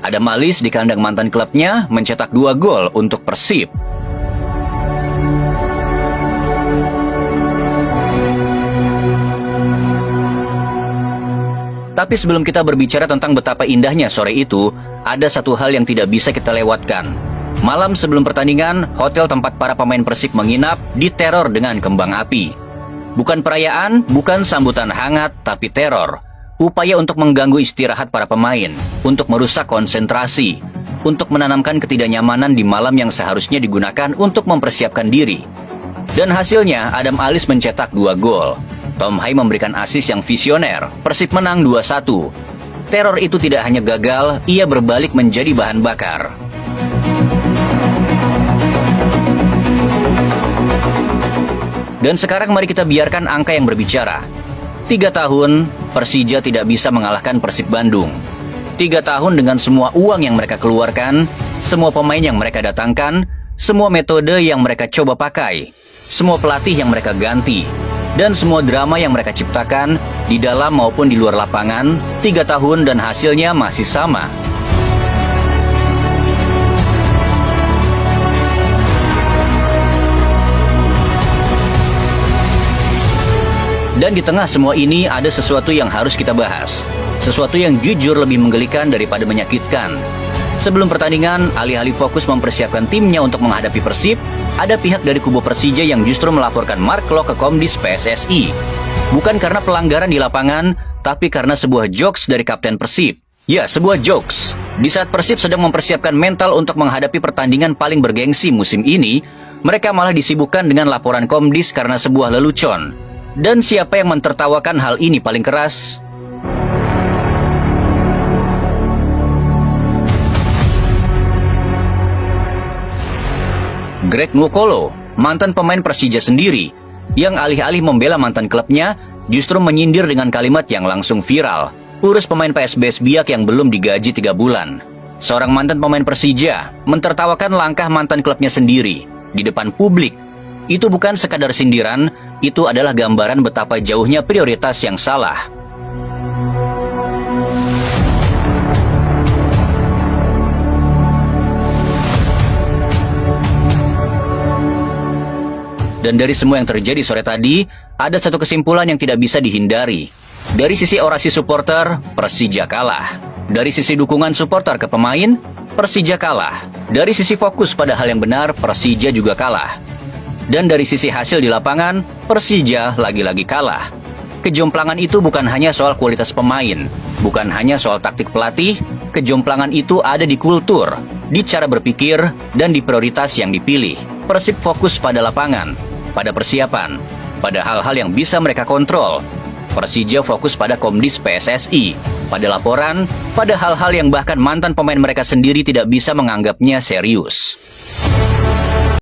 Adam Alis di kandang mantan klubnya mencetak 2 gol untuk Persib. Tapi sebelum kita berbicara tentang betapa indahnya sore itu, ada satu hal yang tidak bisa kita lewatkan. Malam sebelum pertandingan, hotel tempat para pemain Persib menginap diteror dengan kembang api. Bukan perayaan, bukan sambutan hangat, tapi teror. Upaya untuk mengganggu istirahat para pemain, untuk merusak konsentrasi, untuk menanamkan ketidaknyamanan di malam yang seharusnya digunakan untuk mempersiapkan diri. Dan hasilnya, Adam Alis mencetak 2 gol. Tom Hai memberikan assist yang visioner. Persib menang 2-1. Teror itu tidak hanya gagal, ia berbalik menjadi bahan bakar. Dan sekarang mari kita biarkan angka yang berbicara. 3 tahun, Persija tidak bisa mengalahkan Persib Bandung. 3 tahun dengan semua uang yang mereka keluarkan, semua pemain yang mereka datangkan, semua metode yang mereka coba pakai, semua pelatih yang mereka ganti, dan semua drama yang mereka ciptakan di dalam maupun di luar lapangan. 3 tahun dan hasilnya masih sama. Dan di tengah semua ini ada sesuatu yang harus kita bahas. Sesuatu yang jujur lebih menggelikan daripada menyakitkan. Sebelum pertandingan, alih-alih fokus mempersiapkan timnya untuk menghadapi Persib, ada pihak dari kubu Persija yang justru melaporkan Mark Klok ke Komdis PSSI. Bukan karena pelanggaran di lapangan, tapi karena sebuah jokes dari Kapten Persib. Ya, sebuah jokes. Di saat Persib sedang mempersiapkan mental untuk menghadapi pertandingan paling bergengsi musim ini, mereka malah disibukkan dengan laporan Komdis karena sebuah lelucon. Dan siapa yang mentertawakan hal ini paling keras? Greg Nwokolo, mantan pemain Persija sendiri, yang alih-alih membela mantan klubnya, justru menyindir dengan kalimat yang langsung viral. Urus pemain PSBS Biak yang belum digaji 3 bulan. Seorang mantan pemain Persija mentertawakan langkah mantan klubnya sendiri di depan publik. Itu bukan sekadar sindiran, itu adalah gambaran betapa jauhnya prioritas yang salah. Dan dari semua yang terjadi sore tadi, ada satu kesimpulan yang tidak bisa dihindari. Dari sisi orasi supporter, Persija kalah. Dari sisi dukungan supporter ke pemain, Persija kalah. Dari sisi fokus pada hal yang benar, Persija juga kalah. Dan dari sisi hasil di lapangan, Persija lagi-lagi kalah. Kejomplangan itu bukan hanya soal kualitas pemain, bukan hanya soal taktik pelatih, kejomplangan itu ada di kultur, di cara berpikir, dan di prioritas yang dipilih. Persib fokus pada lapangan, pada persiapan, pada hal-hal yang bisa mereka kontrol. Persija fokus pada Komdis PSSI, pada laporan, pada hal-hal yang bahkan mantan pemain mereka sendiri tidak bisa menganggapnya serius.